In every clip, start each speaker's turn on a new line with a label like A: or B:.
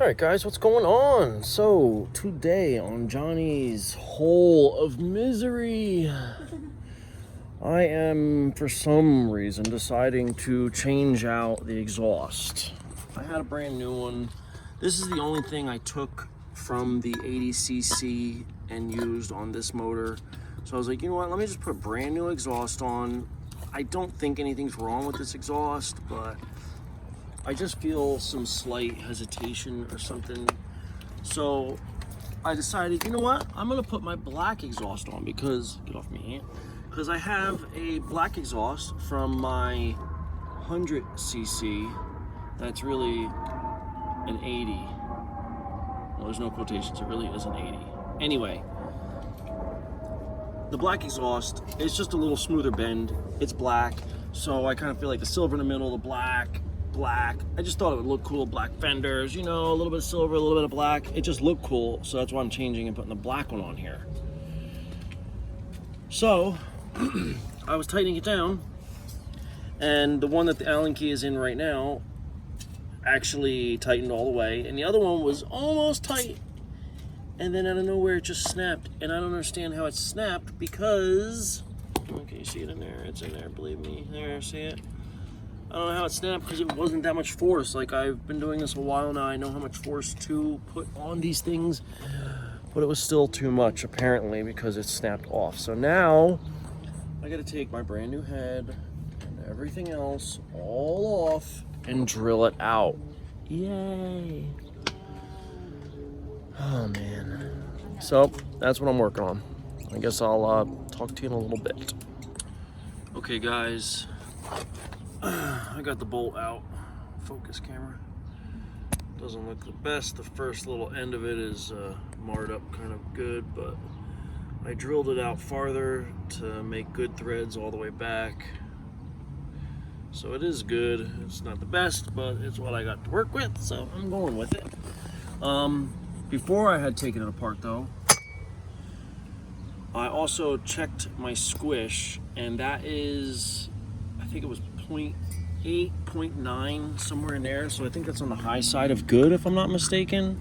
A: Alright guys, what's going on? So, today on Johnny's Hole of Misery, I am, for some reason, deciding to change out the exhaust. I had a brand new one. This is the only thing I took from the 80cc and used on this motor. So I was like, you know what, let me just put a brand new exhaust on. I don't think anything's wrong with this exhaust, but I just feel some slight hesitation or something. So I decided, you know what? I'm gonna put my black exhaust on because, get off me, because I have a black exhaust from my 100cc that's really an 80. Well, there's no quotations, it really is an 80. Anyway, the black exhaust is just a little smoother bend. It's black, so I kind of feel like the silver in the middle, the black. I just thought it would look cool. Black fenders, you know, a little bit of silver, a little bit of black. It just looked cool, so that's why I'm changing and putting the black one on here. So I was tightening it down, and the one that the Allen key is in right now actually tightened all the way, and the other one was almost tight, and then out of nowhere it just snapped. And I don't understand how it snapped because, okay, you see it in there? It's in there, believe me. There, see it? I don't know how it snapped because it wasn't that much force. Like, I've been doing this a while now. I know how much force to put on these things, but it was still too much apparently because it snapped off. So now I got to take my brand new head and everything else all off and drill it out. Yay. Oh man. So that's what I'm working on. I guess I'll talk to you in a little bit. Okay guys, I got the bolt out. Focus camera. Doesn't look the best. The first little end of it is marred up kind of good, but I drilled it out farther to make good threads all the way back. So it is good. It's not the best, but it's what I got to work with, so I'm going with it. Before I had taken it apart though, I also checked my squish, and that is, I think it was 0.8, 0.9, somewhere in there. So I think that's on the high side of good, if I'm not mistaken.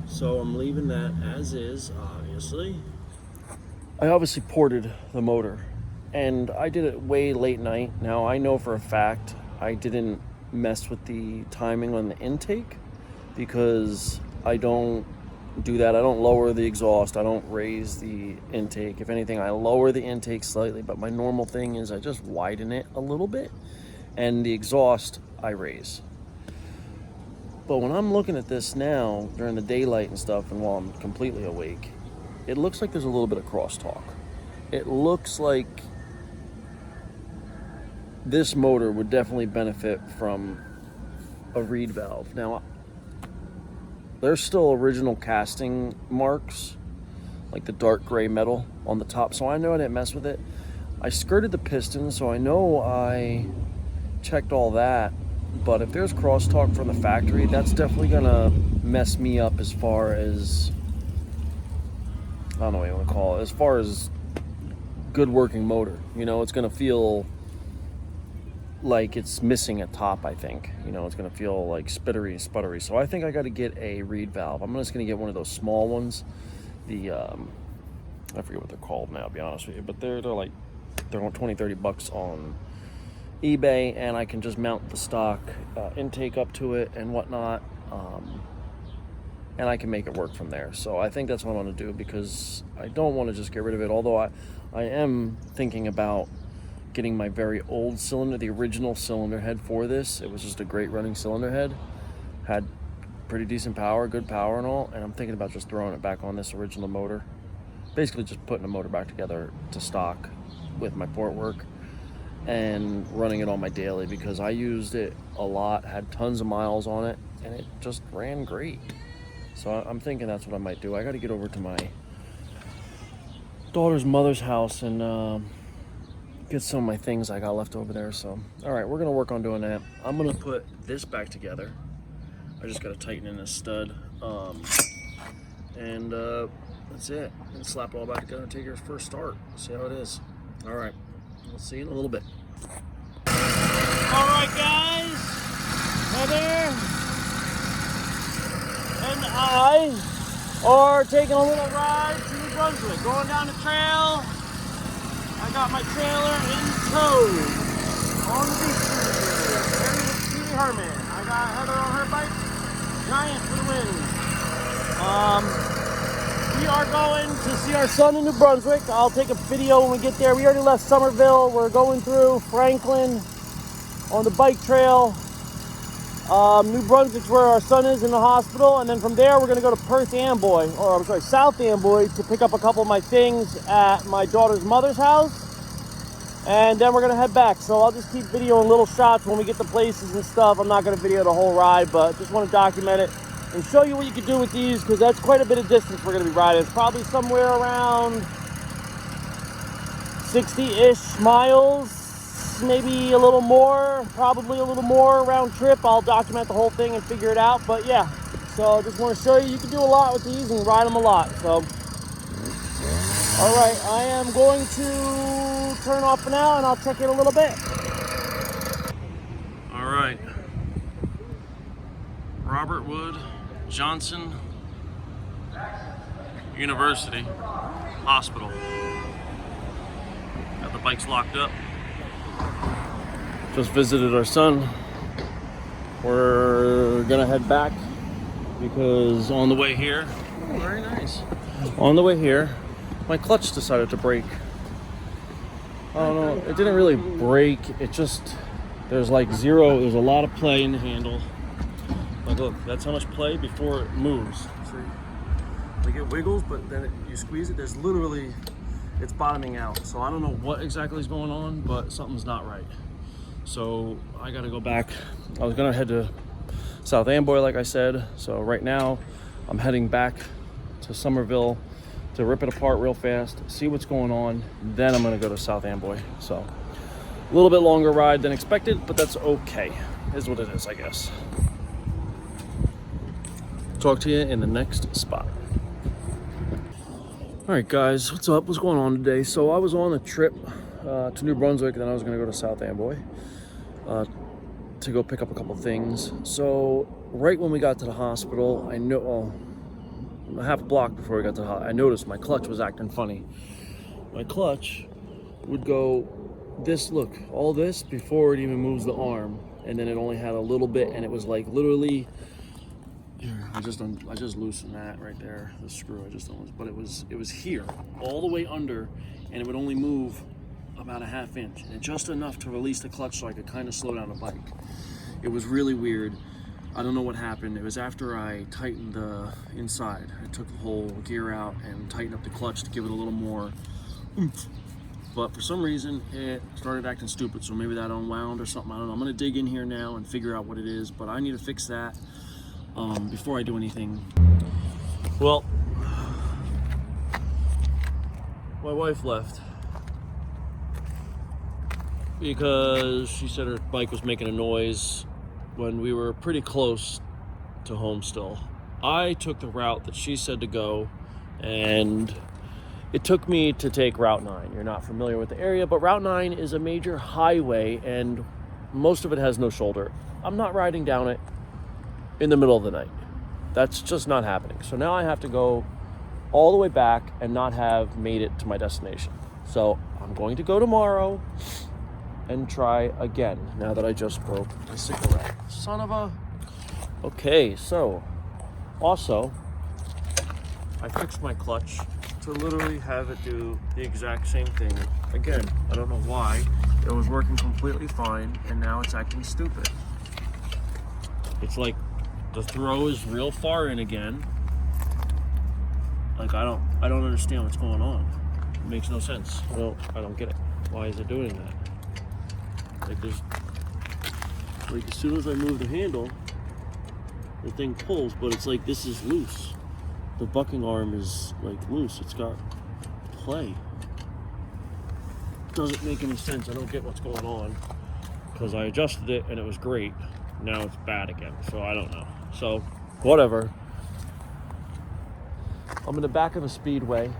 A: So I'm leaving that as is, obviously. I obviously ported the motor, and I did it way late night. Now I know for a fact I didn't mess with the timing on the intake because I don't do that. I don't lower the exhaust. I don't raise the intake. If anything, I lower the intake slightly, but my normal thing is I just widen it a little bit, and the exhaust I raise. But when I'm looking at this now during the daylight and stuff, and while I'm completely awake, it looks like there's a little bit of crosstalk. It looks like this motor would definitely benefit from a reed valve. Now, there's still original casting marks, like the dark gray metal on the top, so I know I didn't mess with it. I skirted the piston, so I know I checked all that, but if there's crosstalk from the factory, that's definitely gonna mess me up as far as, I don't know what you want to call it, as far as good working motor. You know, it's gonna feel like it's missing a top, I think. You know, it's gonna feel like spittery and sputtery. So I think I gotta get a reed valve. I'm just gonna get one of those small ones. The, I forget what they're called now, to be honest with you, but they're like, they're on 20, 30 bucks on eBay, and I can just mount the stock intake up to it and whatnot. And I can make it work from there. So I think that's what I'm gonna do, because I don't wanna just get rid of it. Although I am thinking about getting my very old cylinder, the original cylinder head for this. It was just a great running cylinder head. Had pretty decent power, good power and all, and I'm thinking about just throwing it back on this original motor. Basically just putting the motor back together to stock with my port work and running it on my daily, because I used it a lot, had tons of miles on it, and it just ran great. So I'm thinking that's what I might do. I gotta get over to my daughter's mother's house and get some of my things I got left over there. So, all right, we're gonna work on doing that. I'm gonna put this back together. I just gotta tighten in this stud, and that's it. And slap it all back together and take your first start. See how it is. All right, we'll see you in a little bit. All right, guys, Heather, I are taking a little ride to New Brunswick, going down the trail. I got my trailer in tow on the beach cruiser. Herman. I got Heather on her bike. Giant for the win. We are going to see our son in New Brunswick. I'll take a video when we get there. We already left Somerville. We're going through Franklin on the bike trail. New Brunswick's where our son is in the hospital, and then from there we're going to go to South Amboy to pick up a couple of my things at my daughter's mother's house, and then we're going to head back. So I'll just keep videoing little shots when we get to places and stuff. I'm not going to video the whole ride, but just want to document it and show you what you can do with these, because that's quite a bit of distance we're going to be riding. It's probably somewhere around 60-ish miles, maybe a little more, probably a little more round trip. I'll document the whole thing and figure it out. But yeah, so I just want to show you can do a lot with these and ride them a lot. So, all right, I am going to turn off for now, and I'll check in a little bit. All right, Robert Wood Johnson University Hospital. Got the bikes locked up. Just visited our son. We're gonna head back because on the way here, oh, very nice. On the way here, my clutch decided to break. I don't know, it didn't really break. It just, there's a lot of play in the handle. Like look, that's how much play before it moves. See, like it wiggles, but then you squeeze it, there's literally, it's bottoming out. So I don't know what exactly is going on, but something's not right. So I gotta go back. I was gonna head to South Amboy, like I said. So right now I'm heading back to Somerville to rip it apart real fast, see what's going on. Then I'm gonna go to South Amboy. So a little bit longer ride than expected, but that's okay. Is what it is, I guess. Talk to you in the next spot. All right, guys, what's up? What's going on today? So I was on a trip to New Brunswick, and then I was gonna go to South Amboy to go pick up a couple things. So right when we got to the hospital, a half a block before we got to the hospital, I noticed my clutch was acting funny. My clutch would go this, look, all this before it even moves the arm, and then it only had a little bit, and it was like literally, here, I just loosened that right there, the screw, but it was here, all the way under, and it would only move about a ½ inch, and just enough to release the clutch so I could kind of slow down the bike. It was really weird. I don't know what happened. It was after I tightened the inside. I took the whole gear out and tightened up the clutch to give it a little more oomph. But for some reason, it started acting stupid, so maybe that unwound or something. I don't know. I'm gonna dig in here now and figure out what it is, but I need to fix that before I do anything. Well, my wife left because she said her bike was making a noise when we were pretty close to home still. I took the route that she said to go, and it took me to take Route 9. You're not familiar with the area, but Route 9 is a major highway, and most of it has no shoulder. I'm not riding down it in the middle of the night. That's just not happening. So now I have to go all the way back and not have made it to my destination. So I'm going to go tomorrow and try again, now that I just broke the cigarette. Son of a... Okay, so, also, I fixed my clutch to literally have it do the exact same thing. Again, I don't know why. It was working completely fine, and now it's acting stupid. It's like the throw is real far in again. Like, I don't understand what's going on. It makes no sense. I don't get it. Why is it doing that? Like as soon as I move the handle, the thing pulls, but it's like this is loose. The bucking arm is like loose. It's got play. Doesn't make any sense. I don't get what's going on, because I adjusted it and it was great. Now it's bad again, so I don't know. So whatever. I'm in the back of a speedway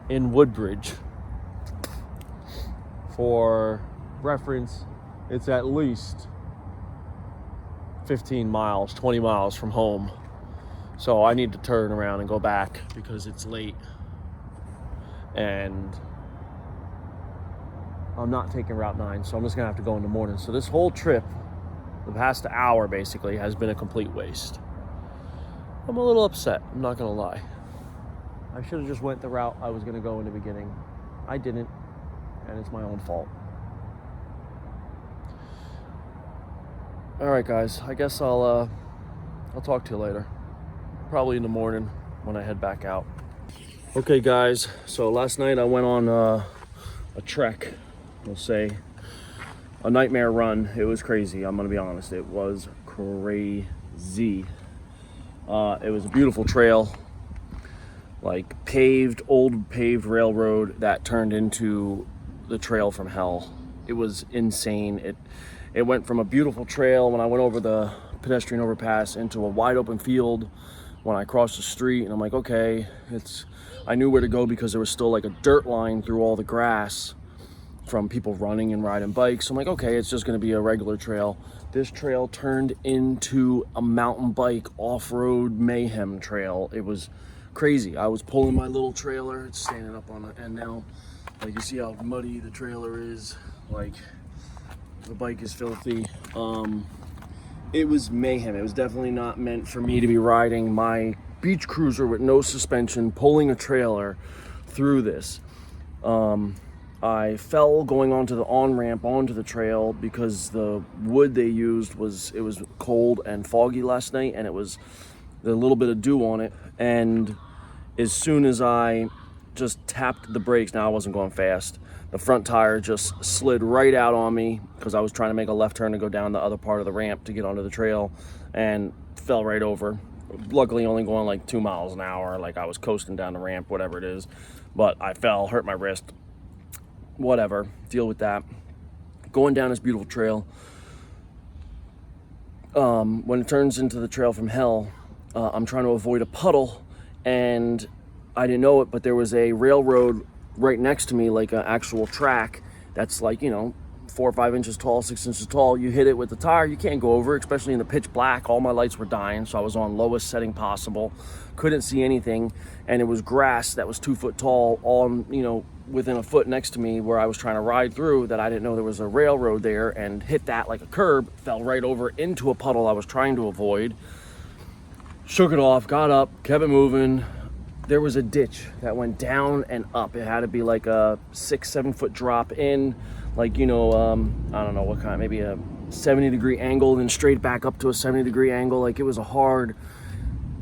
A: in Woodbridge. For reference, it's at least 15 miles, 20 miles from home. So I need to turn around and go back because it's late. And I'm not taking Route 9, so I'm just gonna have to go in the morning. So this whole trip, the past hour basically, has been a complete waste. I'm a little upset, I'm not gonna lie. I should have just went the route I was gonna go in the beginning. I didn't, and it's my own fault. All right, guys, I guess I'll talk to you later. Probably in the morning when I head back out. Okay, guys, so last night I went on a trek, we'll say, a nightmare run. It was crazy, I'm gonna be honest, it was crazy. It was a beautiful trail, like old paved railroad that turned into the trail from hell. It was insane. It went from a beautiful trail when I went over the pedestrian overpass into a wide open field when I crossed the street, and I'm like, okay, I knew where to go because there was still like a dirt line through all the grass from people running and riding bikes. So I'm like, okay, it's just gonna be a regular trail. This trail turned into a mountain bike off-road mayhem trail. It was crazy. I was pulling my little trailer, it's standing up on it, and now, like, you see how muddy the trailer is, like, the bike is filthy. It was mayhem. It was definitely not meant for me to be riding my beach cruiser with no suspension, pulling a trailer through this. I fell going onto the on-ramp onto the trail because the wood they used was cold and foggy last night, and it was a little bit of dew on it. And as soon as I just tapped the brakes, now I wasn't going fast, the front tire just slid right out on me because I was trying to make a left turn to go down the other part of the ramp to get onto the trail, and fell right over. Luckily only going like 2 miles an hour, like I was coasting down the ramp, whatever it is, but I fell, hurt my wrist, whatever, deal with that. Going down this beautiful trail, when it turns into the trail from hell, I'm trying to avoid a puddle, and I didn't know it, but there was a railroad right next to me, like an actual track that's like, 4 or 5 inches tall, 6 inches tall. You hit it with the tire, you can't go over, especially in the pitch black. All my lights were dying, so I was on lowest setting possible, couldn't see anything, and it was grass that was 2 foot tall on, within a foot next to me where I was trying to ride through, that I didn't know there was a railroad there, and hit that like a curb, fell right over into a puddle I was trying to avoid. Shook it off, got up, kept it moving. There was a ditch that went down and up. It had to be like a 6-7 foot drop in, like, I don't know what kind, maybe a 70-degree angle, then straight back up to a 70-degree angle. Like, it was a hard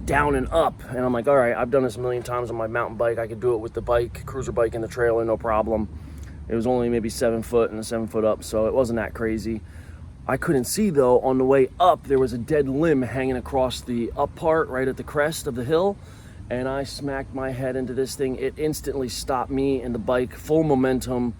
A: down and up. And I'm like, all right, I've done this a million times on my mountain bike. I could do it with the bike, cruiser bike, and the trailer, no problem. It was only maybe 7 foot and a 7 foot up, so it wasn't that crazy. I couldn't see, though, on the way up, there was a dead limb hanging across the up part right at the crest of the hill, and I smacked my head into this thing. It instantly stopped me and the bike, full momentum,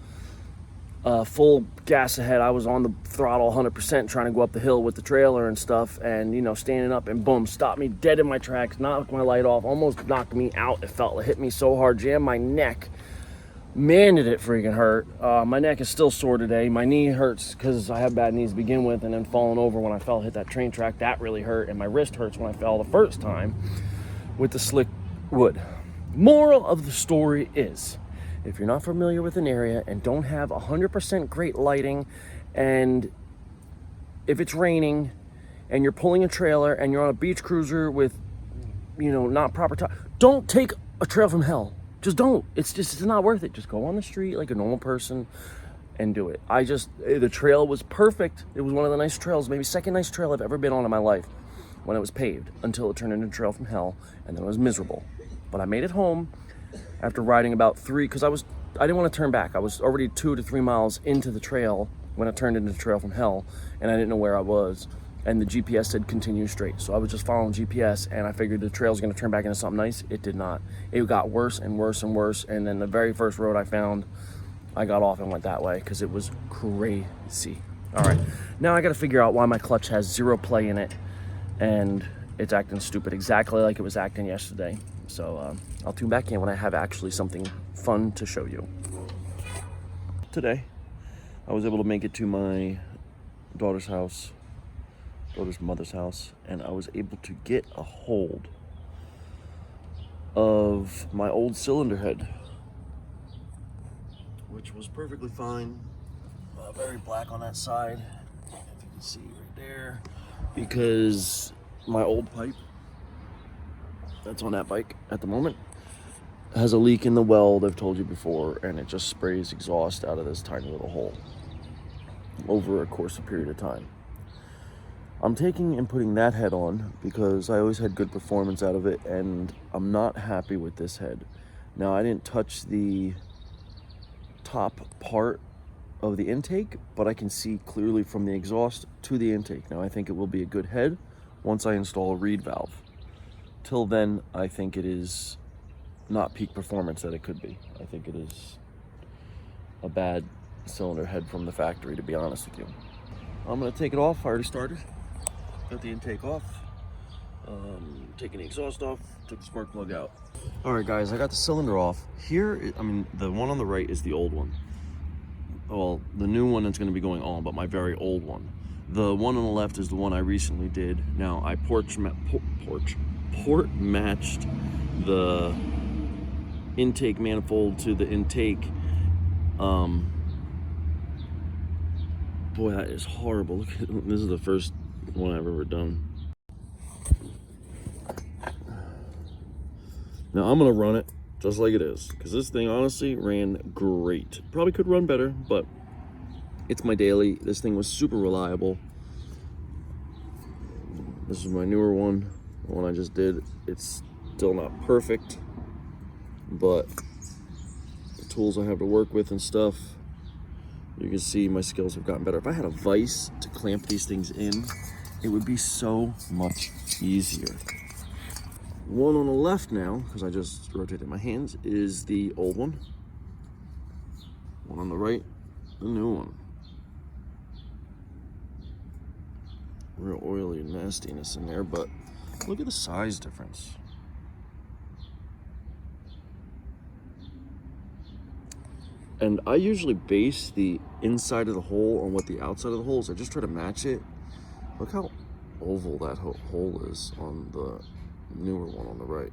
A: full gas ahead. I was on the throttle 100% trying to go up the hill with the trailer and stuff, and, standing up, and boom, stopped me dead in my tracks, knocked my light off, almost knocked me out. It hit me so hard, jammed my neck. Man, did it freaking hurt. My neck is still sore today. My knee hurts because I have bad knees to begin with, and then falling over when I fell, hit that train track, that really hurt, and my wrist hurts when I fell the first time with the slick wood. Moral of the story is, if you're not familiar with an area and don't have 100% great lighting, and if it's raining and you're pulling a trailer and you're on a beach cruiser with, not proper time, don't take a trail from hell. Just don't. It's not worth it. Just go on the street like a normal person and do it. The trail was perfect. It was one of the nice trails, maybe second nice trail I've ever been on in my life, when it was paved, until it turned into a trail from hell, and then it was miserable. But I made it home after riding about 3, because I didn't want to turn back. I was already 2 to 3 miles into the trail when it turned into the trail from hell, and I didn't know where I was. And the GPS said continue straight. So I was just following GPS, and I figured the trail was going to turn back into something nice. It did not. It got worse and worse and worse. And then the very first road I found, I got off and went that way because it was crazy. All right, now I got to figure out why my clutch has 0 play in it, and it's acting stupid, exactly like it was acting yesterday. So I'll tune back in when I have actually something fun to show you. Today, I was able to make it to my daughter's mother's house, and I was able to get a hold of my old cylinder head, which was perfectly fine. Very black on that side, if you can see right there, because my old pipe that's on that bike at the moment has a leak in the weld, I've told you before, and it just sprays exhaust out of this tiny little hole over a course of period of time. I'm taking and putting that head on because I always had good performance out of it, and I'm not happy with this head. Now, I didn't touch the top part of the intake, but I can see clearly from the exhaust to the intake. Now, I think it will be a good head once I install a reed valve. Till then, I think it is not peak performance that it could be. I think it is a bad cylinder head from the factory, to be honest with you. I'm gonna take it off. I already started. Got the intake off. Taking the exhaust off. Took the spark plug out. All right, guys, I got the cylinder off. Here, I mean, the one on the right is the old one. Well, the new one that's gonna be going on, but my very old one. The one on the left is the one I recently did. Now, I port matched the intake manifold to the intake. Boy, that is horrible. Look at this, is the first one I've ever done. Now I'm gonna run it just like it is, because this thing honestly ran great. Probably could run better, but it's my daily. This thing was super reliable. This is my newer one, the one I just did. It's still not perfect, but the tools I have to work with and stuff, you can see my skills have gotten better. If I had a vise to clamp these things in, it would be so much easier. One on the left now, because I just rotated my hands, is the old one. One on the right, the new one. Real oily and nastiness in there, but look at the size difference. And I usually base the inside of the hole on what the outside of the hole is. I just try to match it. Look how oval that hole is on the newer one on the right.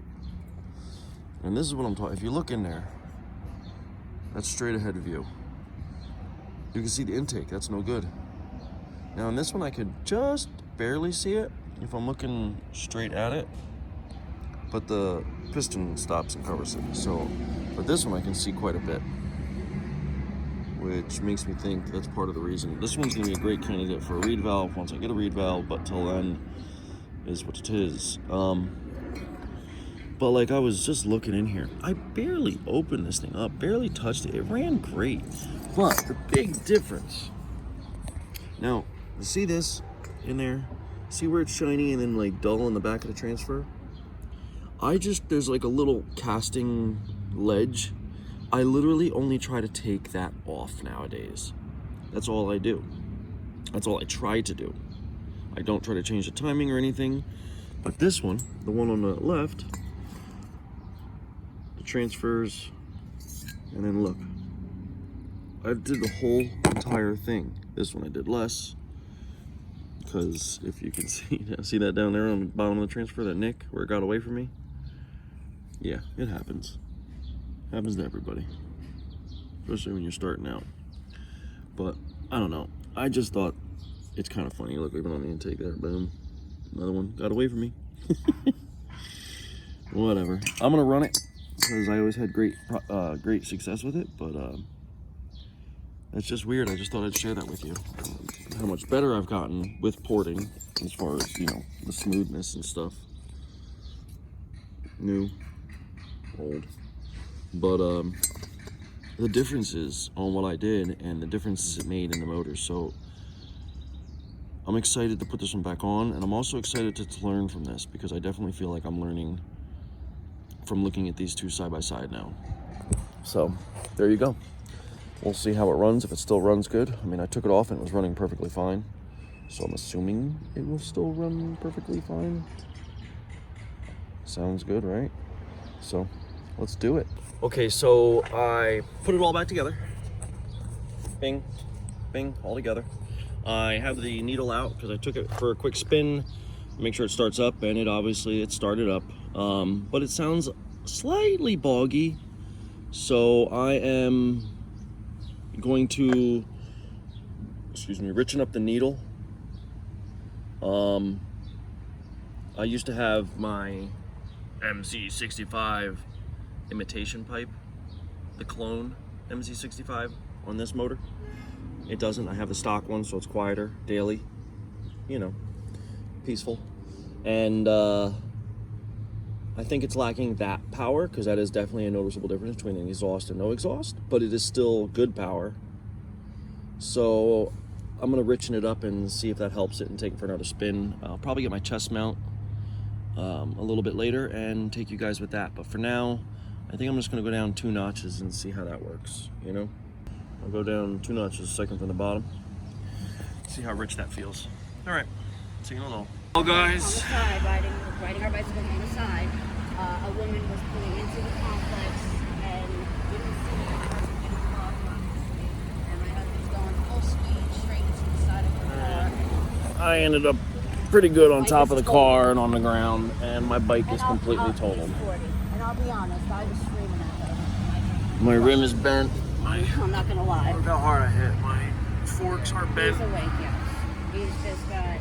A: And this is what I'm talking. If you look in there, that's straight ahead view. You can see the intake. That's no good. Now in this one, I could just barely see it if I'm looking straight at it, but the piston stops and covers it. So, but this one I can see quite a bit, which makes me think that's part of the reason. This one's gonna be a great candidate for a reed valve once I get a reed valve, but till then is what it is. But like, I was just looking in here. I barely opened this thing up, barely touched it. It ran great, but the big difference. Now, you see this in there? See where it's shiny and then like dull in the back of the transfer? There's like a little casting ledge. I literally only try to take that off nowadays. That's all I do. That's all I try to do. I don't try to change the timing or anything. But this one, the one on the left, the transfers, and then look. I did the whole entire thing. This one I did less, because if you can see that down there on the bottom of the transfer, that nick where it got away from me? Yeah, it happens. Happens to everybody, especially when you're starting out. But I don't know. I just thought it's kind of funny. Look, we've been on the intake there. Boom. Another one got away from me. Whatever. I'm gonna run it because I always had great success with it. But that's just weird. I just thought I'd share that with you. How much better I've gotten with porting, as far as, you know, the smoothness and stuff. New, old. But the differences on what I did and the differences it made in the motor. So I'm excited to put this one back on, and I'm also excited to learn from this, because I definitely feel like I'm learning from looking at these two side by side now. So there you go. We'll see how it runs, if it still runs good. I mean, I took it off and it was running perfectly fine, so I'm assuming it will still run perfectly fine. Sounds good, right? So let's do it. Okay, so I put it all back together. Bing, bing, all together. I have the needle out because I took it for a quick spin, make sure it starts up, and it started up. But it sounds slightly boggy, so I am going to, richen up the needle. I used to have my MC65 imitation pipe, the clone MC65 on this motor. It doesn't. I have the stock one, so it's quieter, daily, you know, peaceful. And I think it's lacking that power, because that is definitely a noticeable difference between an exhaust and no exhaust, but it is still good power. So I'm gonna richen it up and see if that helps it and take it for another spin. I'll probably get my chest mount a little bit later and take you guys with that. But for now, I think I'm just gonna go down 2 notches and see how that works, you know? I'll go down 2 notches, second from the bottom. See how rich that feels. All right, see you in a little. Well, guys.
B: On the side, riding our bicycles on the side, a woman was pulling into the complex and didn't see the person getting off on the street. And my husband's going full speed straight into the side of her car.
A: I ended up pretty good on top of the car and on the ground, and my bike is completely totaled.
B: And I'll be honest, I was screaming at her.
A: My rim is bent.
B: I'm not gonna lie.
A: Look how hard I hit. My forks are bent.
B: He's awake, yes. He's just got